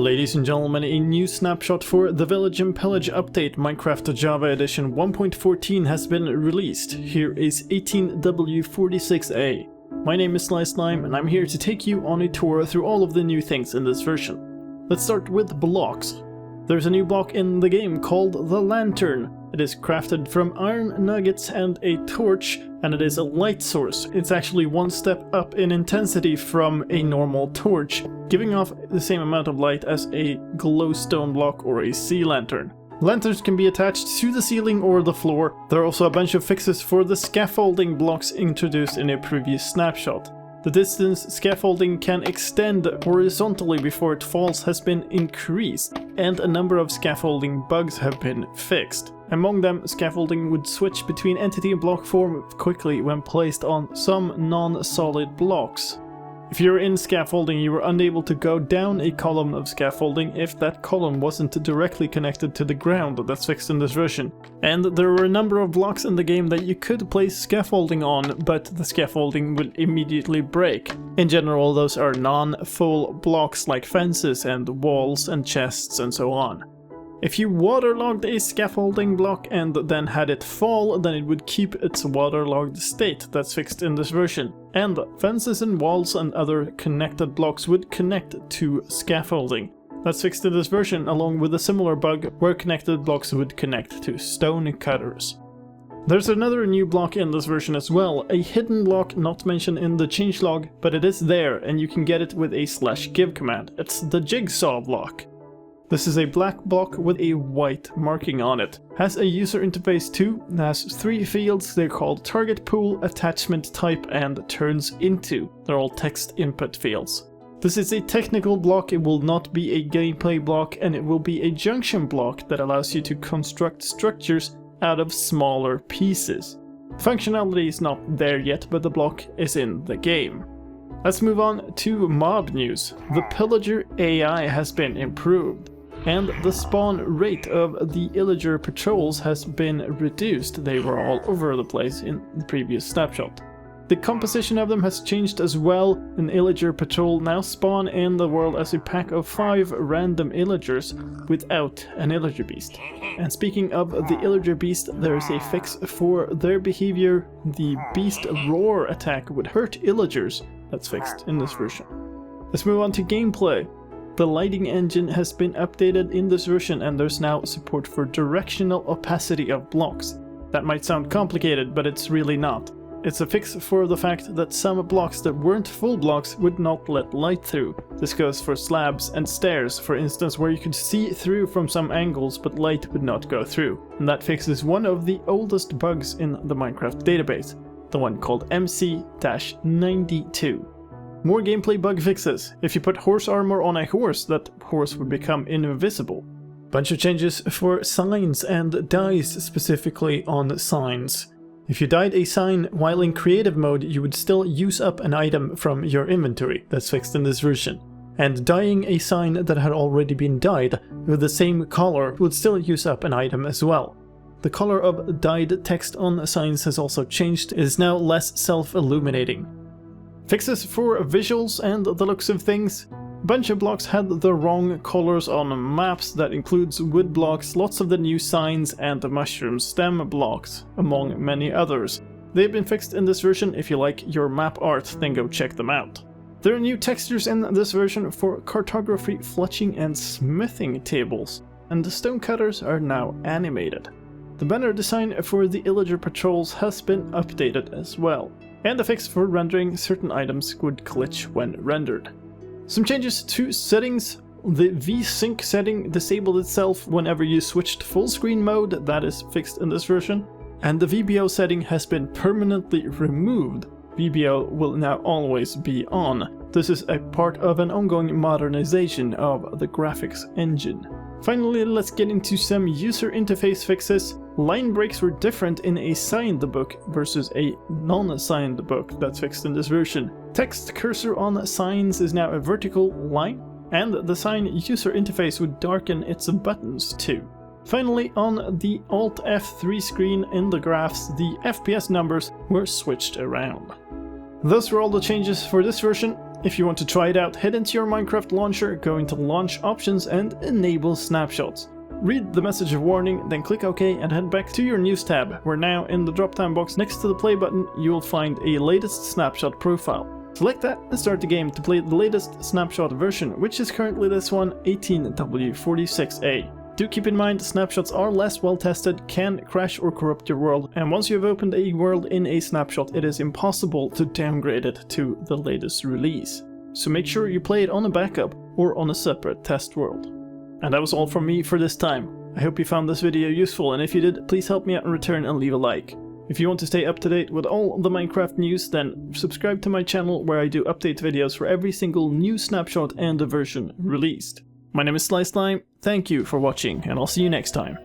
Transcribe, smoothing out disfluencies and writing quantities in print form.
Ladies and gentlemen, a new snapshot for the Village and Pillage update Minecraft Java Edition 1.14 has been released. Here is 18w46a. My name is slicedlime and I'm here to take you on a tour through all of the new things in this version. Let's start with blocks. There's a new block in the game called the Lantern. It is crafted from iron nuggets and a torch, and it is a light source. It's actually one step up in intensity from a normal torch, giving off the same amount of light as a glowstone block or a sea lantern. Lanterns can be attached to the ceiling or the floor. There are also a bunch of fixes for the scaffolding blocks introduced in a previous snapshot. The distance scaffolding can extend horizontally before it falls has been increased, and a number of scaffolding bugs have been fixed. Among them, scaffolding would switch between entity and block form quickly when placed on some non-solid blocks. If you're in scaffolding, you were unable to go down a column of scaffolding if that column wasn't directly connected to the ground. That's fixed in this version. And there were a number of blocks in the game that you could place scaffolding on, but the scaffolding would immediately break. In general, those are non-full blocks like fences and walls and chests and so on. If you waterlogged a scaffolding block and then had it fall, then it would keep its waterlogged state. That's fixed in this version. And fences and walls and other connected blocks would connect to scaffolding. That's fixed in this version, along with a similar bug where connected blocks would connect to stone cutters. There's another new block in this version as well, a hidden block not mentioned in the changelog, but it is there and you can get it with a /give command. It's the jigsaw block. This is a black block with a white marking on it. Has a user interface too, has 3 fields. They're called target pool, attachment type, and turns into. They're all text input fields. This is a technical block, it will not be a gameplay block, and it will be a junction block that allows you to construct structures out of smaller pieces. Functionality is not there yet, but the block is in the game. Let's move on to mob news. The pillager AI has been improved, and the spawn rate of the illager patrols has been reduced. They were all over the place in the previous snapshot. The composition of them has changed as well. An illager patrol now spawn in the world as a pack of 5 random illagers without an illager beast. And speaking of the illager beast, there is a fix for their behavior. The beast roar attack would hurt illagers. That's fixed in this version. Let's move on to gameplay. The lighting engine has been updated in this version and there's now support for directional opacity of blocks. That might sound complicated, but it's really not. It's a fix for the fact that some blocks that weren't full blocks would not let light through. This goes for slabs and stairs, for instance, where you could see through from some angles but light would not go through. And that fixes one of the oldest bugs in the Minecraft database, the one called MC-92. More gameplay bug fixes. If you put horse armor on a horse, that horse would become invisible. Bunch of changes for signs and dyes, specifically on signs. If you dyed a sign while in creative mode, you would still use up an item from your inventory. That's fixed in this version. And dyeing a sign that had already been dyed with the same color would still use up an item as well. The color of dyed text on signs has also changed. It is now less self-illuminating. Fixes for visuals and the looks of things. A bunch of blocks had the wrong colors on maps. That includes wood blocks, lots of the new signs, and the mushroom stem blocks, among many others. They've been fixed in this version. If you like your map art, then go check them out. There are new textures in this version for cartography, fletching, and smithing tables, and the stone cutters are now animated. The banner design for the illager patrols has been updated as well. And a fix for rendering certain items would glitch when rendered. Some changes to settings. The VSync setting disabled itself whenever you switched full screen mode. That is fixed in this version. And the VBO setting has been permanently removed. VBO will now always be on. This is a part of an ongoing modernization of the graphics engine. Finally, let's get into some user interface fixes. Line breaks were different in a signed book versus a non-signed book. That's fixed in this version. Text cursor on signs is now a vertical line, and the sign user interface would darken its buttons too. Finally, on the Alt F3 screen in the graphs, the FPS numbers were switched around. Those were all the changes for this version. If you want to try it out, head into your Minecraft launcher, go into Launch Options and enable Snapshots. Read the message of warning, then click OK and head back to your News tab, where now in the drop-down box next to the play button you will find a latest snapshot profile. Select that and start the game to play the latest snapshot version, which is currently this one, 18w46a. Do keep in mind, snapshots are less well tested, can crash or corrupt your world, and once you have opened a world in a snapshot, it is impossible to downgrade it to the latest release. So make sure you play it on a backup or on a separate test world. And that was all from me for this time. I hope you found this video useful, and if you did, please help me out in return and leave a like. If you want to stay up to date with all the Minecraft news, then subscribe to my channel where I do update videos for every single new snapshot and a version released. My name is slicedlime, thank you for watching, and I'll see you next time.